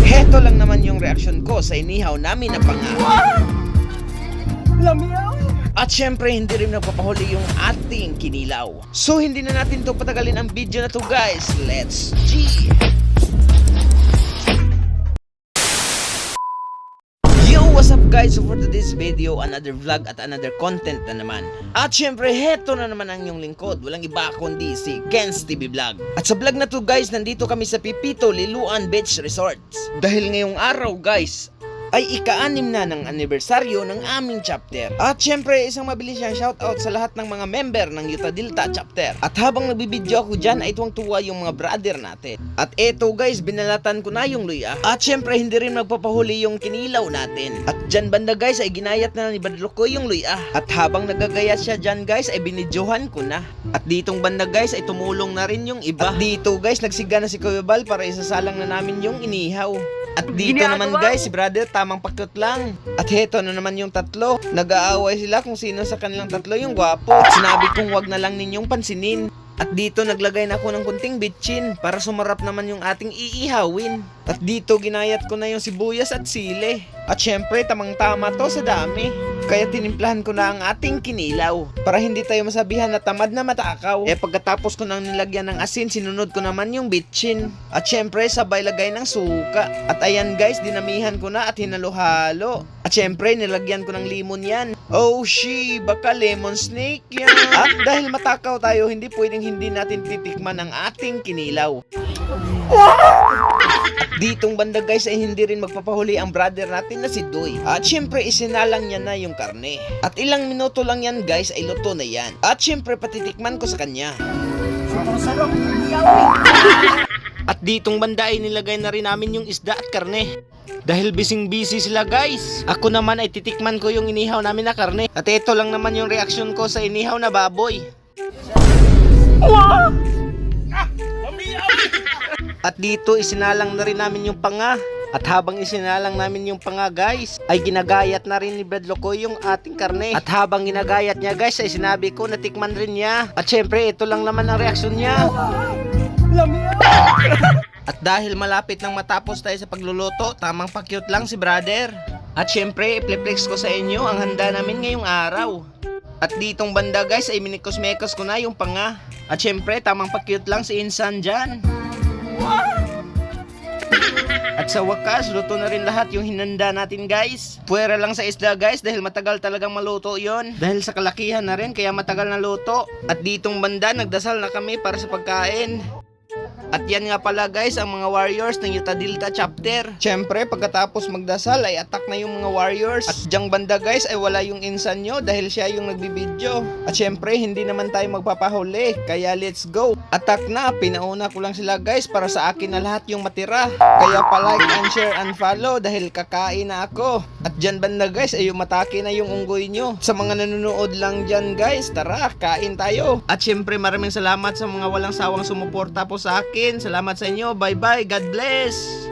Heto lang naman yung reaksyon ko sa inihaw namin na panga. At syempre hindi rin nagpapahuli yung ating kinilaw. So hindi na natin to patagalin ang video na to guys. Let's G! Yo, what's up guys? So for today's video, another vlog at another content na naman. At syempre, heto na naman ang inyong lingkod. Walang iba kundi si Ken's TV Vlog. At sa vlog na to guys, nandito kami sa Pipito, Liloan Beach Resorts. Dahil ngayong araw guys, ay ika-6 na ng anibersaryo ng aming chapter. At syempre, isang mabilis siyang shoutout sa lahat ng mga member ng Utah Delta chapter. At habang nagbibideo ako dyan, ay tuwang-tuwa yung mga brother natin. At eto guys, binalatan ko na yung luya. At syempre, hindi rin magpapahuli yung kinilaw natin. At dyan banda guys, ay ginayat na ni Badlo ko yung luya. At habang nagagayat siya dyan guys, ay binidyohan ko na. At ditong banda guys, ay tumulong na rin yung iba. At dito guys, nagsiga na si Kuya Bal para isasalang na namin yung inihaw. At dito naman guys, si brother tamang pakyut lang. At heto na naman yung tatlo. Nag-aaway sila kung sino sa kanilang tatlo yung gwapo. At sinabi kong wag na lang ninyong pansinin. At dito naglagay na ako ng kunting bitchin para sumarap naman yung ating iihawin. At dito ginayat ko na yung sibuyas at sili. At syempre tamang-tama to sa dami. Kaya tinimplahan ko na ang ating kinilaw para hindi tayo masabihan na tamad na matakaw. Pagkatapos ko nang nilagyan ng asin, sinunod ko naman yung bitchin. At syempre sabay lagay ng suka. At ayan guys, dinamihan ko na at hinalo-halo. At syempre nilagyan ko ng limon yan. Oh she, baka lemon snake yan. At dahil matakaw tayo, hindi pwedeng hindi natin titikman ang ating kinilaw. At ditong banda guys ay hindi rin magpapahuli ang brother natin na si Doy. At syempre isinalang niya na yung karne. At ilang minuto lang yan guys ay luto na yan. At syempre patitikman ko sa kanya. At ditong banda ay nilagay na rin namin yung isda at karne. Dahil busy sila guys. Ako naman ay titikman ko yung inihaw namin na karne. At ito lang naman yung reaksyon ko sa inihaw na baboy. At dito isinalang na rin namin yung panga. At habang isinalang namin yung panga guys, ay ginagayat na rin ni Badlo ko yung ating karne. At habang ginagayat niya guys, ay sinabi ko na tikman rin niya. At syempre ito lang naman ang reaksyon niya. At dahil malapit nang matapos tayo sa pagluluto, tamang pakyut lang si brother. At syempre ipleplex ko sa inyo ang handa namin ngayong araw. At ditong banda guys ay minikos-mekos ko na yung panga. At syempre tamang pakyut lang si Insan dyan. At sa wakas, luto na rin lahat yung hinanda natin guys. Puwera lang sa isda guys dahil matagal talagang maluto yon. Dahil sa kalakihan na rin kaya matagal na luto. At ditong banda nagdasal na kami para sa pagkain. At yan nga pala guys ang mga warriors ng Utah Delta chapter. Syempre pagkatapos magdasal ay attack na yung mga warriors. At dyang banda guys ay wala yung insan nyo dahil siya yung nagbibideo. At syempre hindi naman tayo magpapahuli kaya let's go. Attack na, pinauna ko lang sila guys para sa akin na lahat yung matira. Kaya pa-like and share and follow dahil kakain na ako. At dyan banda guys ay umatake na yung unggoy nyo. Sa mga nanonood lang dyan guys, tara kain tayo. At syempre maraming salamat sa mga walang sawang sumuporta po sa akin. Salamat sa inyo. Bye bye. God bless.